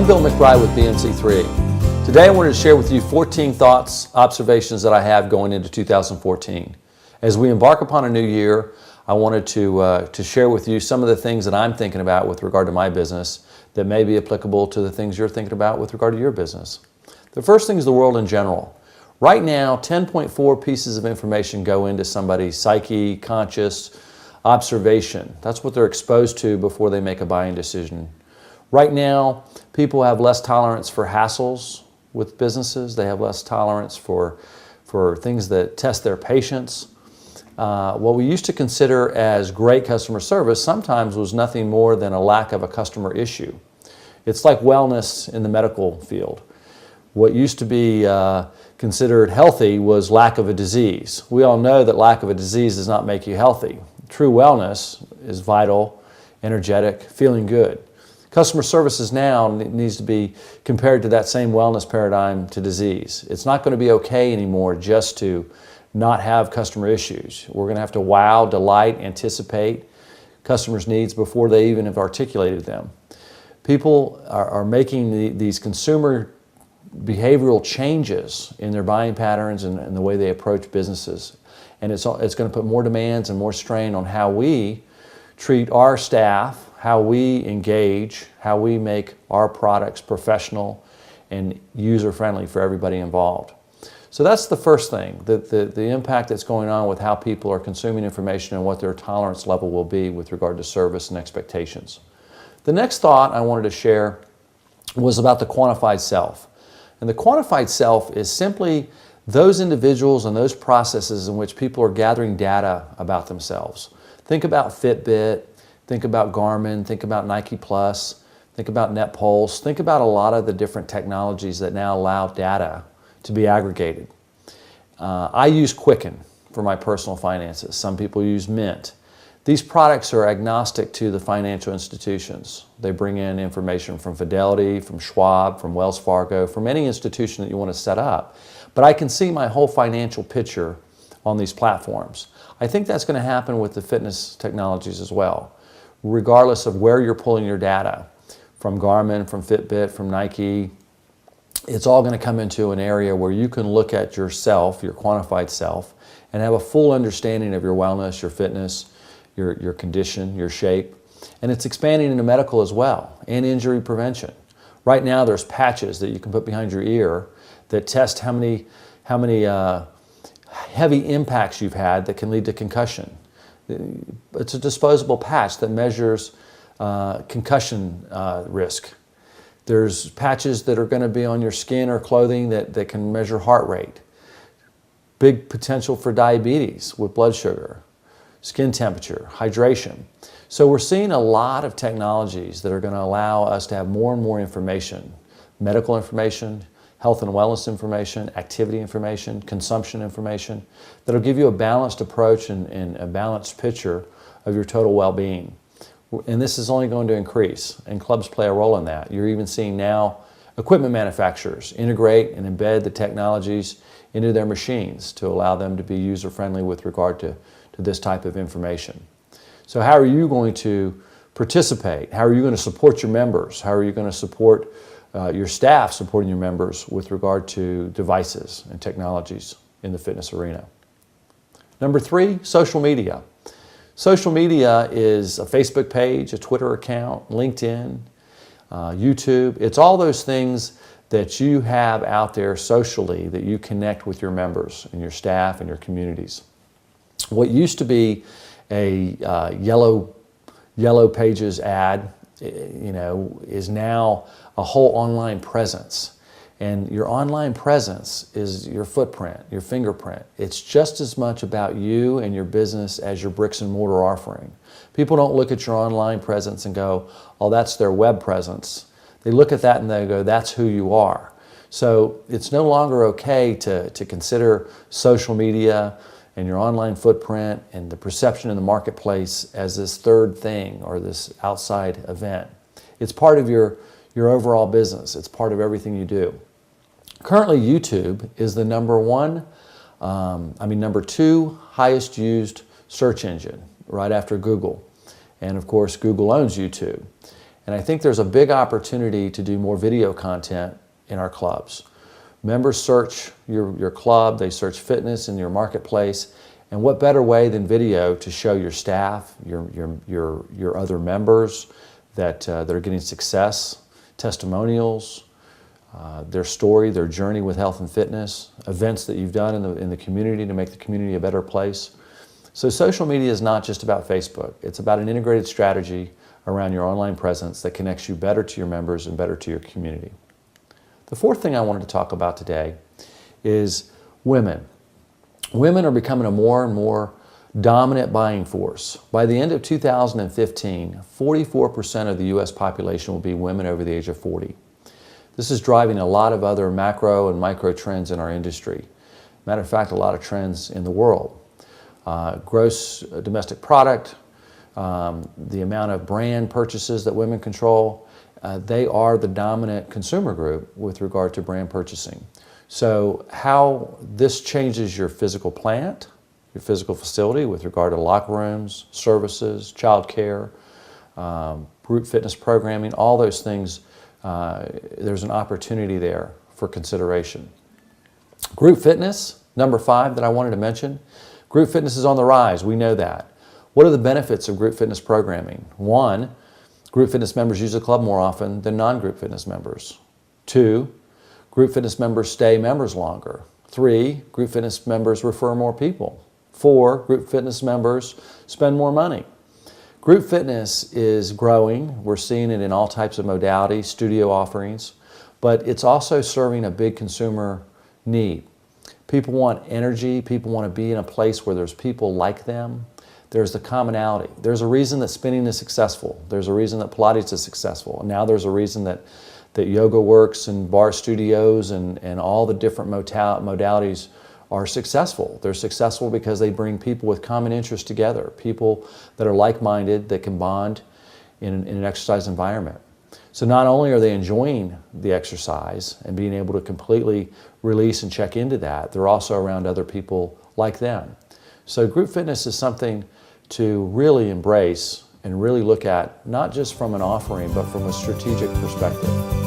I'm Bill McBride with BNC3. Today I wanted to share with you 14 thoughts, observations that I have going into 2014. As we embark upon a new year, I wanted to share with you some of the things that I'm thinking about with regard to my business that may be applicable to the things you're thinking about with regard to your business. The first thing is the world in general. Right now, 10.4 pieces of information go into somebody's psyche, conscious, observation. That's what they're exposed to before they make a buying decision. Right now, people have less tolerance for hassles with businesses. They have less tolerance for things that test their patience. What we used to consider as great customer service sometimes was nothing more than a lack of a customer issue. It's like wellness in the medical field. What used to be considered healthy was lack of a disease. We all know that lack of a disease does not make you healthy. True wellness is vital, energetic, feeling good. Customer services now needs to be compared to that same wellness paradigm to disease. It's not going to be okay anymore just to not have customer issues. We're going to have to wow, delight, anticipate customers' needs before they even have articulated them. People are making these consumer behavioral changes in their buying patterns and the way they approach businesses. And it's going to put more demands and more strain on how we treat our staff, how we engage, how we make our products professional and user-friendly for everybody involved. So that's the first thing, the impact that's going on with how people are consuming information and what their tolerance level will be with regard to service and expectations. The next thought I wanted to share was about the quantified self. And the quantified self is simply those individuals and those processes in which people are gathering data about themselves. Think about Fitbit, think about Garmin, think about Nike Plus, think about NetPulse, think about a lot of the different technologies that now allow data to be aggregated. I use Quicken for my personal finances. Some people use Mint. These products are agnostic to the financial institutions. They bring in information from Fidelity, from Schwab, from Wells Fargo, from any institution that you want to set up. But I can see my whole financial picture on these platforms. I think that's going to happen with the fitness technologies as well. Regardless of where you're pulling your data, from Garmin, from Fitbit, from Nike, it's all going to come into an area where you can look at yourself, your quantified self, and have a full understanding of your wellness, your fitness, your condition, your shape. And it's expanding into medical as well, and injury prevention. Right now there's patches that you can put behind your ear that test how many heavy impacts you've had that can lead to concussion. It's a disposable patch that measures concussion risk. There's patches that are going to be on your skin or clothing that can measure heart rate. Big potential for diabetes with blood sugar, skin temperature, hydration. So we're seeing a lot of technologies that are going to allow us to have more and more information, medical information, health and wellness information, activity information, consumption information, that'll give you a balanced approach and a balanced picture of your total well-being. And this is only going to increase, and clubs play a role in that. You're even seeing now equipment manufacturers integrate and embed the technologies into their machines to allow them to be user-friendly with regard to this type of information. So how are you going to participate? How are you going to support your members? How are you going to support your staff supporting your members with regard to devices and technologies in the fitness arena? Number 3, social media. Social media is a Facebook page, a Twitter account, LinkedIn, YouTube. It's all those things that you have out there socially that you connect with your members and your staff and your communities. What used to be a yellow pages ad, is now a whole online presence. And your online presence is your footprint, your fingerprint. It's just as much about you and your business as your bricks and mortar offering. People don't look at your online presence and go, oh, that's their web presence. They look at that and they go, that's who you are. So it's no longer okay to consider social media and your online footprint and the perception in the marketplace as this third thing or this outside event. It's part of your overall business. It's part of everything you do. Currently, YouTube is the number 2 highest used search engine, right after Google. And of course, Google owns YouTube. And I think there's a big opportunity to do more video content in our clubs. Members search your club, they search fitness in your marketplace, and what better way than video to show your staff, your other members that are getting success, testimonials, their story, their journey with health and fitness, events that you've done in the community to make the community a better place. So social media is not just about Facebook. It's about an integrated strategy around your online presence that connects you better to your members and better to your community. The fourth thing I wanted to talk about today is women. Women are becoming a more and more dominant buying force. By the end of 2015, 44% of the U.S. population will be women over the age of 40. This is driving a lot of other macro and micro trends in our industry. Matter of fact, a lot of trends in the world. Gross domestic product, the amount of brand purchases that women control, they are the dominant consumer group with regard to brand purchasing. So how this changes your physical plant, your physical facility with regard to locker rooms, services, child care, group fitness programming, all those things, there's an opportunity there for consideration. Group fitness, number 5 that I wanted to mention. Group fitness is on the rise, we know that. What are the benefits of group fitness programming? 1, group fitness members use the club more often than non-group fitness members. 2, group fitness members stay members longer. 3, group fitness members refer more people. 4, group fitness members spend more money. Group fitness is growing. We're seeing it in all types of modalities, studio offerings, but it's also serving a big consumer need. People want energy. People want to be in a place where there's people like them. There's the commonality. There's a reason that spinning is successful. There's a reason that Pilates is successful. And now there's a reason that yoga works and bar studios and all the different modalities are successful. They're successful because they bring people with common interests together, people that are like-minded, that can bond in an exercise environment. So not only are they enjoying the exercise and being able to completely release and check into that, they're also around other people like them. So group fitness is something to really embrace and really look at, not just from an offering, but from a strategic perspective.